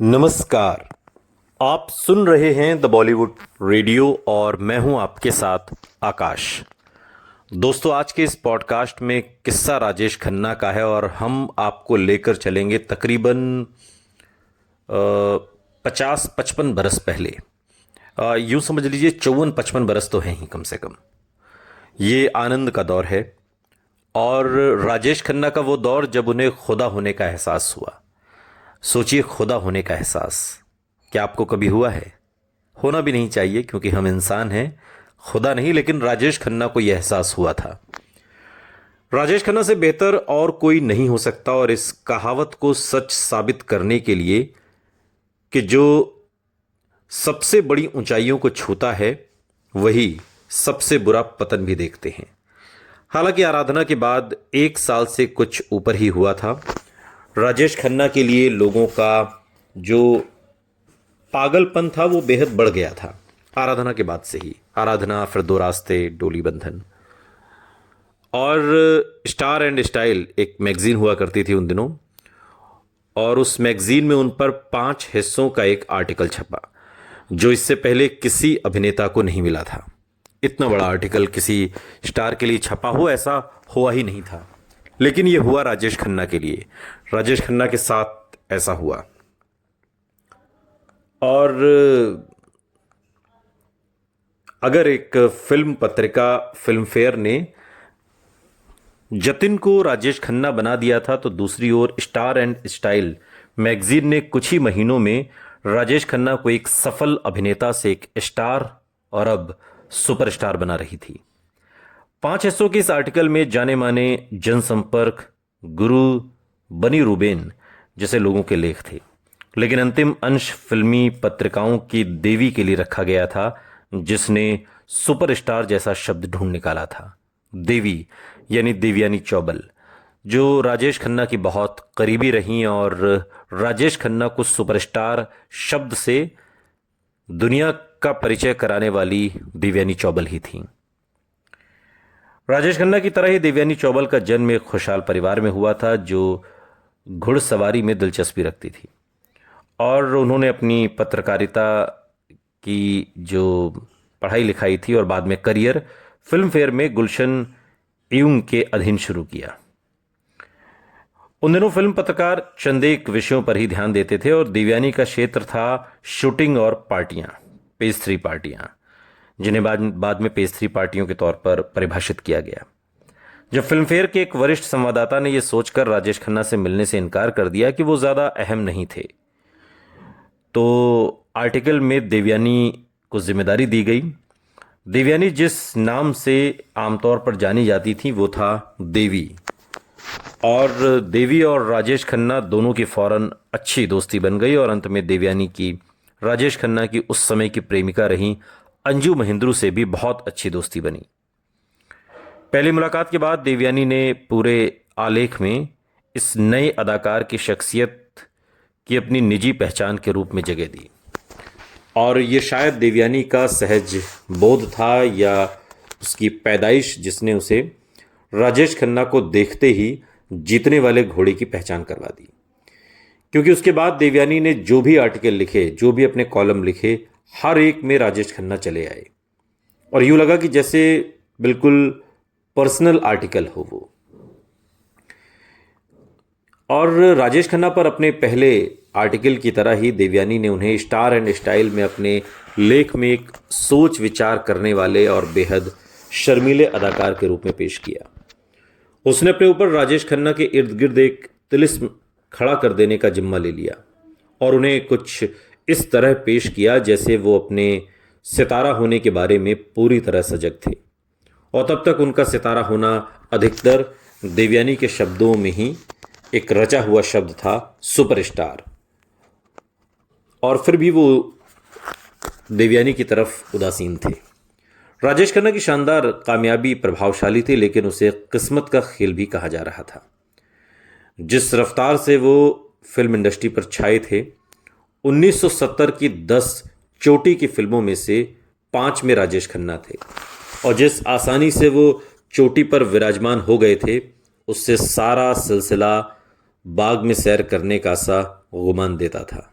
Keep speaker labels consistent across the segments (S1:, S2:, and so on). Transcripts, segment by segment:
S1: नमस्कार। आप सुन रहे हैं द बॉलीवुड रेडियो और मैं हूं आपके साथ आकाश। दोस्तों, आज के इस पॉडकास्ट में किस्सा राजेश खन्ना का है और हम आपको लेकर चलेंगे तकरीबन 50-55 बरस पहले। यूं समझ लीजिए 54-55 बरस तो हैं ही कम से कम। ये आनंद का दौर है और राजेश खन्ना का वो दौर जब उन्हें खुदा होने का एहसास हुआ। सोचिए, खुदा होने का एहसास क्या आपको कभी हुआ है? होना भी नहीं चाहिए क्योंकि हम इंसान हैं, खुदा नहीं। लेकिन राजेश खन्ना को यह एहसास हुआ था। राजेश खन्ना से बेहतर और कोई नहीं हो सकता और इस कहावत को सच साबित करने के लिए कि जो सबसे बड़ी ऊंचाइयों को छूता है वही सबसे बुरा पतन भी देखते हैं। हालांकि आराधना के बाद 1 साल से कुछ ऊपर ही हुआ था। राजेश खन्ना के लिए लोगों का जो पागलपन था वो बेहद बढ़ गया था आराधना के बाद से ही। आराधना, फिर दो रास्ते, डोली बंधन और स्टार एंड स्टाइल एक मैगजीन हुआ करती थी उन दिनों। और उस मैगजीन में उन पर 5 हिस्सों का एक आर्टिकल छपा जो इससे पहले किसी अभिनेता को नहीं मिला था। इतना बड़ा आर्टिकल किसी स्टार के लिए छपा हो, ऐसा हुआ ही नहीं था। लेकिन यह हुआ राजेश खन्ना के लिए। राजेश खन्ना के साथ ऐसा हुआ। और अगर एक फिल्म पत्रिका फिल्म फेयर ने जतिन को राजेश खन्ना बना दिया था, तो दूसरी ओर स्टार एंड स्टाइल मैगजीन ने कुछ ही महीनों में राजेश खन्ना को एक सफल अभिनेता से एक स्टार और अब सुपरस्टार बना रही थी। 5 हिस्सों के इस आर्टिकल में जाने माने जनसंपर्क गुरु बनी रूबेन जैसे लोगों के लेख थे। लेकिन अंतिम अंश फिल्मी पत्रिकाओं की देवी के लिए रखा गया था, जिसने सुपरस्टार जैसा शब्द ढूंढ निकाला था। देवी यानी देवयानी चौबल, जो राजेश खन्ना की बहुत करीबी रहीं और राजेश खन्ना को सुपरस्टार शब्द से दुनिया का परिचय कराने वाली देवयानी चौबल ही थीं। राजेश खन्ना की तरह ही देवयानी चौबल का जन्म एक खुशहाल परिवार में हुआ था जो घुड़सवारी में दिलचस्पी रखती थी। और उन्होंने अपनी पत्रकारिता की जो पढ़ाई लिखाई थी और बाद में करियर फिल्म फेयर में गुलशन यूं के अधीन शुरू किया। उन दिनों फिल्म पत्रकार चंद एक विषयों पर ही ध्यान देते थे और देवयानी का क्षेत्र था शूटिंग और पार्टियां, पेज 3 पार्टियां, जिन्हें बाद में पेज 3 पार्टियों के तौर पर परिभाषित किया गया। जब फिल्म फेयर के एक वरिष्ठ संवाददाता ने यह सोचकर राजेश खन्ना से मिलने से इनकार कर दिया कि वो ज्यादा अहम नहीं थे, तो आर्टिकल में देवयानी को जिम्मेदारी दी गई। देवयानी जिस नाम से आमतौर पर जानी जाती थी वो था देवी। और देवी और राजेश खन्ना दोनों की फौरन अच्छी दोस्ती बन गई और अंत में देवयानी की राजेश खन्ना की उस समय की प्रेमिका रही अंजू महिंद्रू से भी बहुत अच्छी दोस्ती बनी। पहली मुलाकात के बाद देवयानी ने पूरे आलेख में इस नए अदाकार की शख्सियत की अपनी निजी पहचान के रूप में जगह दी। और ये शायद देवयानी का सहज बोध था या उसकी पैदाइश, जिसने उसे राजेश खन्ना को देखते ही जीतने वाले घोड़े की पहचान करवा दी। क्योंकि उसके बाद देवयानी ने जो भी आर्टिकल लिखे, जो भी अपने कॉलम लिखे, हर एक में राजेश खन्ना चले आए और यूं लगा कि जैसे बिल्कुल पर्सनल आर्टिकल हो वो। और राजेश खन्ना पर अपने पहले आर्टिकल की तरह ही देवयानी ने उन्हें स्टार एंड स्टाइल में अपने लेख में एक सोच विचार करने वाले और बेहद शर्मीले अदाकार के रूप में पेश किया। उसने अपने ऊपर राजेश खन्ना के इर्द गिर्द एक तिलिस्म खड़ा कर देने का जिम्मा ले लिया और उन्हें कुछ इस तरह पेश किया जैसे वो अपने सितारा होने के बारे में पूरी तरह सजग थे। और तब तक उनका सितारा होना अधिकतर देवयानी के शब्दों में ही एक रचा हुआ शब्द था, सुपरस्टार। और फिर भी वो देवयानी की तरफ उदासीन थे। राजेश खन्ना की शानदार कामयाबी प्रभावशाली थी, लेकिन उसे किस्मत का खेल भी कहा जा रहा था। जिस रफ्तार से वो फिल्म इंडस्ट्री पर छाए थे, 1970 की 10 चोटी की फिल्मों में से 5 में राजेश खन्ना थे। और जिस आसानी से वो चोटी पर विराजमान हो गए थे, उससे सारा सिलसिला बाग में सैर करने का सा गुमान देता था।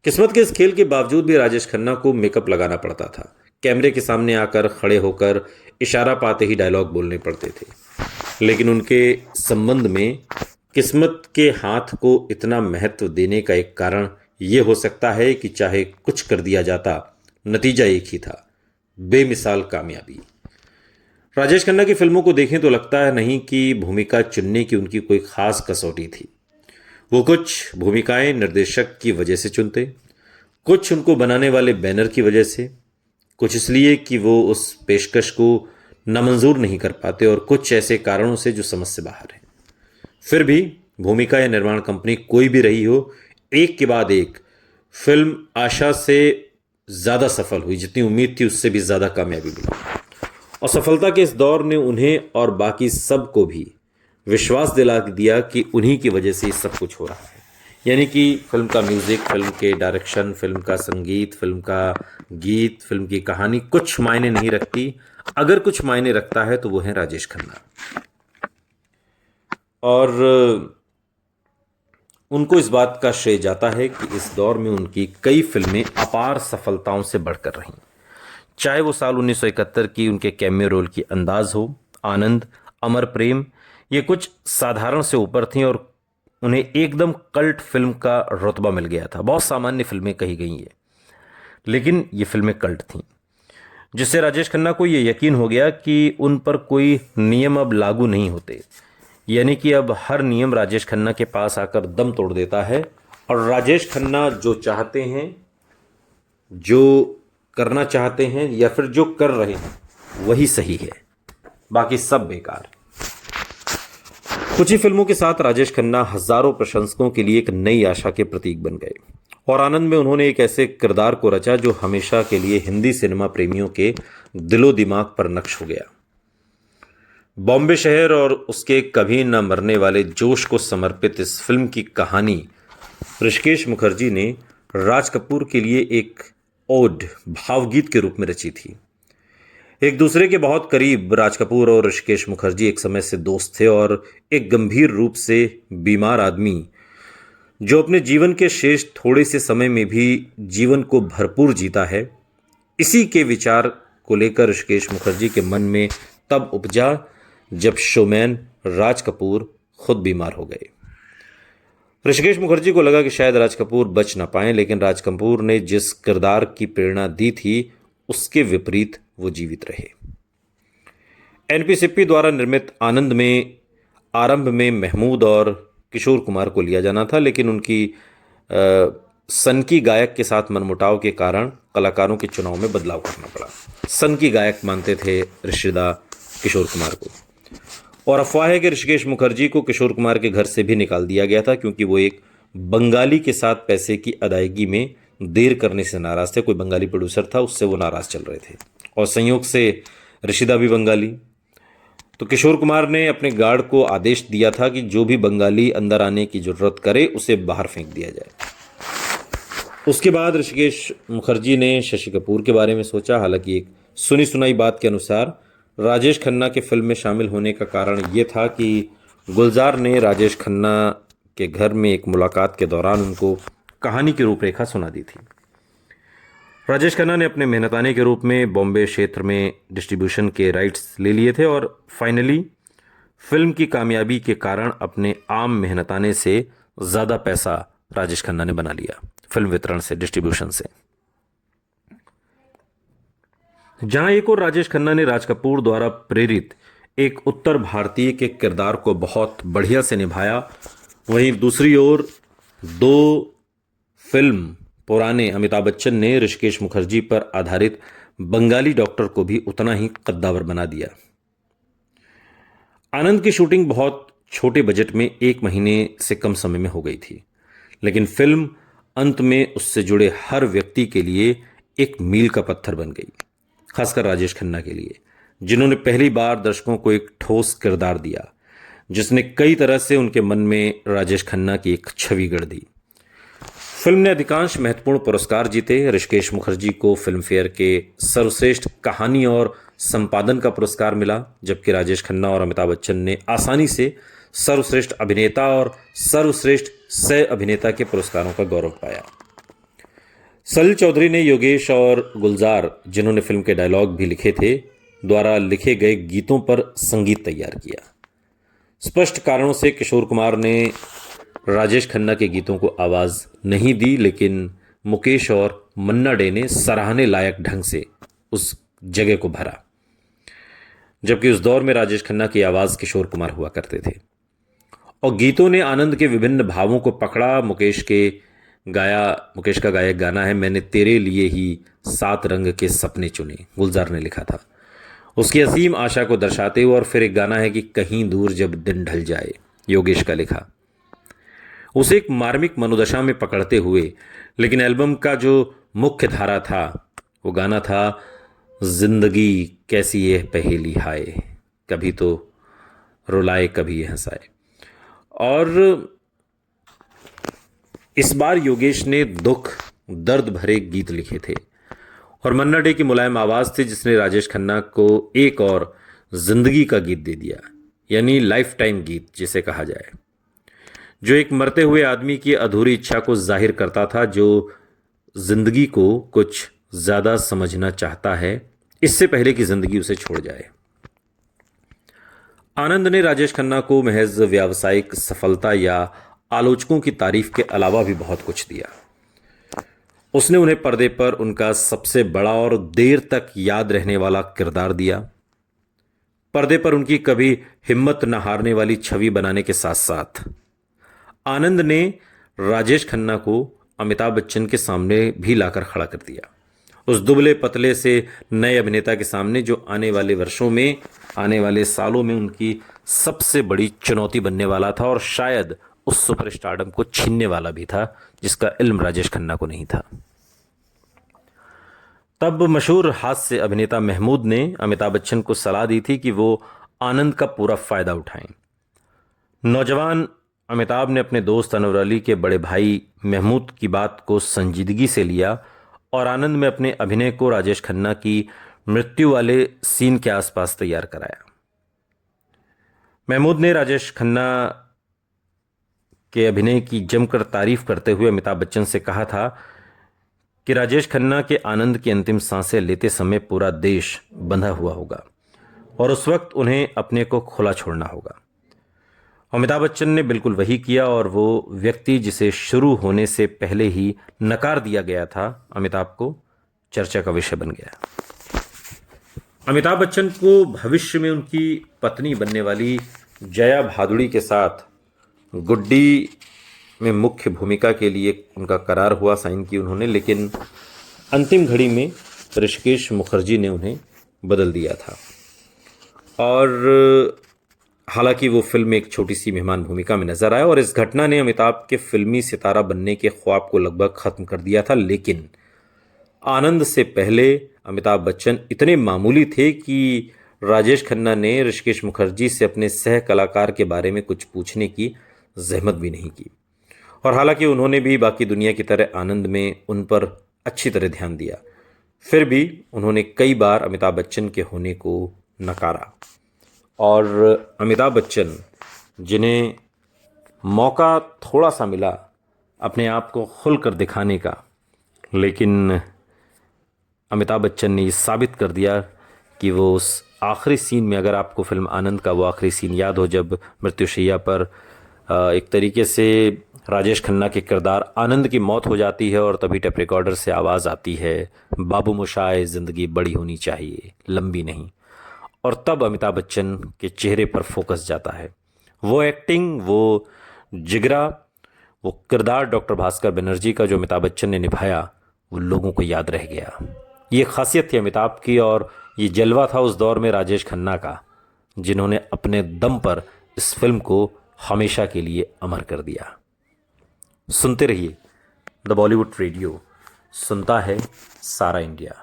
S1: किस्मत के इस खेल के बावजूद भी राजेश खन्ना को मेकअप लगाना पड़ता था। कैमरे के सामने आकर खड़े होकर इशारा पाते ही डायलॉग बोलने पड़ते थे। लेकिन उनके संबंध में किस्मत के हाथ को इतना महत्व देने का एक कारण यह हो सकता है कि चाहे कुछ कर दिया जाता, नतीजा एक ही था, बेमिसाल कामयाबी। राजेश खन्ना की फिल्मों को देखें तो लगता है नहीं कि भूमिका चुनने की उनकी कोई खास कसौटी थी। वो कुछ भूमिकाएं निर्देशक की वजह से चुनते, कुछ उनको बनाने वाले बैनर की वजह से, कुछ इसलिए कि वो उस पेशकश को नामंजूर नहीं कर पाते, और कुछ ऐसे कारणों से जो समझ से बाहर हैं। फिर भी भूमिका या निर्माण कंपनी कोई भी रही हो, एक के बाद एक फिल्म आशा से ज़्यादा सफल हुई, जितनी उम्मीद थी उससे भी ज़्यादा कामयाबी मिली। और सफलता के इस दौर ने उन्हें और बाकी सब को भी विश्वास दिला दिया कि उन्हीं की वजह से सब कुछ हो रहा है। यानी कि फिल्म का म्यूज़िक, फिल्म के डायरेक्शन, फिल्म का संगीत, फिल्म का गीत, फिल्म की कहानी कुछ मायने नहीं रखती। अगर कुछ मायने रखता है तो वो है राजेश खन्ना। और उनको इस बात का श्रेय जाता है कि इस दौर में उनकी कई फिल्में अपार सफलताओं से बढ़कर रहीं। चाहे वो साल 1971 की उनके कैमियो रोल की अंदाज हो, आनंद, अमर प्रेम, ये कुछ साधारण से ऊपर थीं और उन्हें एकदम कल्ट फिल्म का रुतबा मिल गया था। बहुत सामान्य फिल्में कही गई हैं, लेकिन ये फिल्में कल्ट थीं, जिससे राजेश खन्ना को ये यकीन हो गया कि उन पर कोई नियम अब लागू नहीं होते। यानी कि अब हर नियम राजेश खन्ना के पास आकर दम तोड़ देता है, और राजेश खन्ना जो चाहते हैं, जो करना चाहते हैं या फिर जो कर रहे हैं, वही सही है, बाकी सब बेकार। कुछ ही फिल्मों के साथ राजेश खन्ना हजारों प्रशंसकों के लिए एक नई आशा के प्रतीक बन गए, और आनंद में उन्होंने एक ऐसे किरदार को रचा जो हमेशा के लिए हिंदी सिनेमा प्रेमियों के दिलो दिमाग पर नक्श हो गया। बॉम्बे शहर और उसके कभी न मरने वाले जोश को समर्पित इस फिल्म की कहानी ऋषिकेश मुखर्जी ने राज कपूर के लिए एक ओड भावगीत के रूप में रची थी। एक दूसरे के बहुत करीब राज कपूर और ऋषिकेश मुखर्जी एक समय से दोस्त थे, और एक गंभीर रूप से बीमार आदमी जो अपने जीवन के शेष थोड़े से समय में भी जीवन को भरपूर जीता है, इसी के विचार को लेकर ऋषिकेश मुखर्जी के मन में तब उपजा जब शोमैन राज कपूर खुद बीमार हो गए। ऋषिकेश मुखर्जी को लगा कि शायद राज कपूर बच ना पाए, लेकिन राज कपूर ने जिस किरदार की प्रेरणा दी थी उसके विपरीत वो जीवित रहे। एनपी सिप्पी द्वारा निर्मित आनंद में आरंभ में महमूद और किशोर कुमार को लिया जाना था, लेकिन उनकी सनकी गायक के साथ मनमुटाव के कारण कलाकारों के चुनाव में बदलाव करना पड़ा। सनकी गायक मानते थे ऋषिदा किशोर कुमार को, और अफवाह है कि ऋषिकेश मुखर्जी को किशोर कुमार के घर से भी निकाल दिया गया था, क्योंकि वो एक बंगाली के साथ पैसे की अदायगी में देर करने से नाराज थे। कोई बंगाली प्रोड्यूसर था, उससे वो नाराज चल रहे थे, और संयोग से ऋषिदा भी बंगाली। तो किशोर कुमार ने अपने गार्ड को आदेश दिया था कि जो भी बंगाली अंदर आने की जरूरत करे उसे बाहर फेंक दिया जाए। उसके बाद ऋषिकेश मुखर्जी ने शशि कपूर के बारे में सोचा। हालांकि एक सुनी सुनाई बात के अनुसार राजेश खन्ना के फिल्म में शामिल होने का कारण ये था कि गुलजार ने राजेश खन्ना के घर में एक मुलाकात के दौरान उनको कहानी की रूपरेखा सुना दी थी। राजेश खन्ना ने अपने मेहनताने के रूप में बॉम्बे क्षेत्र में डिस्ट्रीब्यूशन के राइट्स ले लिए थे, और फाइनली फिल्म की कामयाबी के कारण अपने आम मेहनताने से ज़्यादा पैसा राजेश खन्ना ने बना लिया फिल्म वितरण से, डिस्ट्रीब्यूशन से। जहां एक और राजेश खन्ना ने राज कपूर द्वारा प्रेरित एक उत्तर भारतीय के किरदार को बहुत बढ़िया से निभाया, वहीं दूसरी ओर दो फिल्म पुराने अमिताभ बच्चन ने ऋषिकेश मुखर्जी पर आधारित बंगाली डॉक्टर को भी उतना ही कद्दावर बना दिया। आनंद की शूटिंग बहुत छोटे बजट में 1 महीने से कम समय में हो गई थी, लेकिन फिल्म अंत में उससे जुड़े हर व्यक्ति के लिए एक मील का पत्थर बन गई, खासकर राजेश खन्ना के लिए, जिन्होंने पहली बार दर्शकों को एक ठोस किरदार दिया जिसने कई तरह से उनके मन में राजेश खन्ना की एक छवि गढ़ दी। फिल्म ने अधिकांश महत्वपूर्ण पुरस्कार जीते। ऋषिकेश मुखर्जी को फिल्म फेयर के सर्वश्रेष्ठ कहानी और संपादन का पुरस्कार मिला, जबकि राजेश खन्ना और अमिताभ बच्चन ने आसानी से सर्वश्रेष्ठ अभिनेता और सर्वश्रेष्ठ सह अभिनेता के पुरस्कारों का गौरव पाया। सलिल चौधरी ने योगेश और गुलजार, जिन्होंने फिल्म के डायलॉग भी लिखे थे, द्वारा लिखे गए गीतों पर संगीत तैयार किया। स्पष्ट कारणों से किशोर कुमार ने राजेश खन्ना के गीतों को आवाज़ नहीं दी, लेकिन मुकेश और मन्ना डे ने सराहने लायक ढंग से उस जगह को भरा, जबकि उस दौर में राजेश खन्ना की आवाज़ किशोर कुमार हुआ करते थे और गीतों ने आनंद के विभिन्न भावों को पकड़ा। मुकेश का गायक गाना है मैंने तेरे लिए ही 7 रंग के सपने चुने, गुलजार ने लिखा था, उसकी असीम आशा को दर्शाते हुए। और फिर एक गाना है कि कहीं दूर जब दिन ढल जाए, योगेश का लिखा, उसे एक मार्मिक मनोदशा में पकड़ते हुए। लेकिन एल्बम का जो मुख्य धारा था वो गाना था जिंदगी कैसी ये पहेली हाय, कभी तो रुलाए कभी ये हंसाए। और इस बार योगेश ने दुख दर्द भरे गीत लिखे थे और मन्ना डे की मुलायम आवाज़ थी जिसने राजेश खन्ना को एक और जिंदगी का गीत दे दिया, यानी लाइफ टाइम गीत जिसे कहा जाए, जो एक मरते हुए आदमी की अधूरी इच्छा को जाहिर करता था, जो जिंदगी को कुछ ज़्यादा समझना चाहता है इससे पहले कि जिंदगी उसे छोड़ जाए। आनंद ने राजेश खन्ना को महज व्यावसायिक सफलता या आलोचकों की तारीफ के अलावा भी बहुत कुछ दिया। उसने उन्हें पर्दे पर उनका सबसे बड़ा और देर तक याद रहने वाला किरदार दिया। पर्दे पर उनकी कभी हिम्मत न हारने वाली छवि बनाने के साथ साथ आनंद ने राजेश खन्ना को अमिताभ बच्चन के सामने भी लाकर खड़ा कर दिया, उस दुबले पतले से नए अभिनेता के सामने जो आने वाले सालों में उनकी सबसे बड़ी चुनौती बनने वाला था और शायद उस सुपरस्टारडम को छीनने वाला भी था जिसका इल्म राजेश खन्ना को नहीं था। तब मशहूर हास्य अभिनेता महमूद ने अमिताभ बच्चन को सलाह दी थी कि वो आनंद का पूरा फायदा उठाएं। नौजवान अमिताभ ने अपने दोस्त अनवर अली के बड़े भाई महमूद की बात को संजीदगी से लिया और आनंद में अपने अभिनय को राजेश खन्ना की मृत्यु वाले सीन के आसपास तैयार कराया। महमूद ने राजेश खन्ना के अभिनय की जमकर तारीफ करते हुए अमिताभ बच्चन से कहा था कि राजेश खन्ना के आनंद की अंतिम सांसें लेते समय पूरा देश बंधा हुआ होगा और उस वक्त उन्हें अपने को खुला छोड़ना होगा। अमिताभ बच्चन ने बिल्कुल वही किया और वो व्यक्ति जिसे शुरू होने से पहले ही नकार दिया गया था, अमिताभ को चर्चा का विषय बन गया। अमिताभ बच्चन को भविष्य में उनकी पत्नी बनने वाली जया भादुड़ी के साथ गुड्डी में मुख्य भूमिका के लिए उनका करार हुआ, साइन की उन्होंने, लेकिन अंतिम घड़ी में ऋषिकेश मुखर्जी ने उन्हें बदल दिया था। और हालांकि वो फिल्म में एक छोटी सी मेहमान भूमिका में नजर आया और इस घटना ने अमिताभ के फिल्मी सितारा बनने के ख्वाब को लगभग खत्म कर दिया था। लेकिन आनंद से पहले अमिताभ बच्चन इतने मामूली थे कि राजेश खन्ना ने ऋषिकेश मुखर्जी से अपने सह कलाकार के बारे में कुछ पूछने की जहमत भी नहीं की। और हालांकि उन्होंने भी बाकी दुनिया की तरह आनंद में उन पर अच्छी तरह ध्यान दिया, फिर भी उन्होंने कई बार अमिताभ बच्चन के होने को नकारा। और अमिताभ बच्चन, जिन्हें मौका थोड़ा सा मिला अपने आप को खुलकर दिखाने का, लेकिन अमिताभ बच्चन ने ये साबित कर दिया कि वो उस आखिरी सीन में, अगर आपको फिल्म आनंद का वो आखिरी सीन याद हो जब मृत्युशैया पर एक तरीके से राजेश खन्ना के किरदार आनंद की मौत हो जाती है और तभी टेप रिकॉर्डर से आवाज़ आती है, बाबू मोशाय ज़िंदगी बड़ी होनी चाहिए, लंबी नहीं। और तब अमिताभ बच्चन के चेहरे पर फोकस जाता है। वो एक्टिंग, वो जिगरा, वो किरदार डॉक्टर भास्कर बनर्जी का जो अमिताभ बच्चन ने निभाया, वो लोगों को याद रह गया। ये खासियत थी अमिताभ की और ये जलवा था उस दौर में राजेश खन्ना का, जिन्होंने अपने दम पर इस फिल्म को हमेशा के लिए अमर कर दिया। सुनते रहिए द बॉलीवुड रेडियो, सुनता है सारा इंडिया।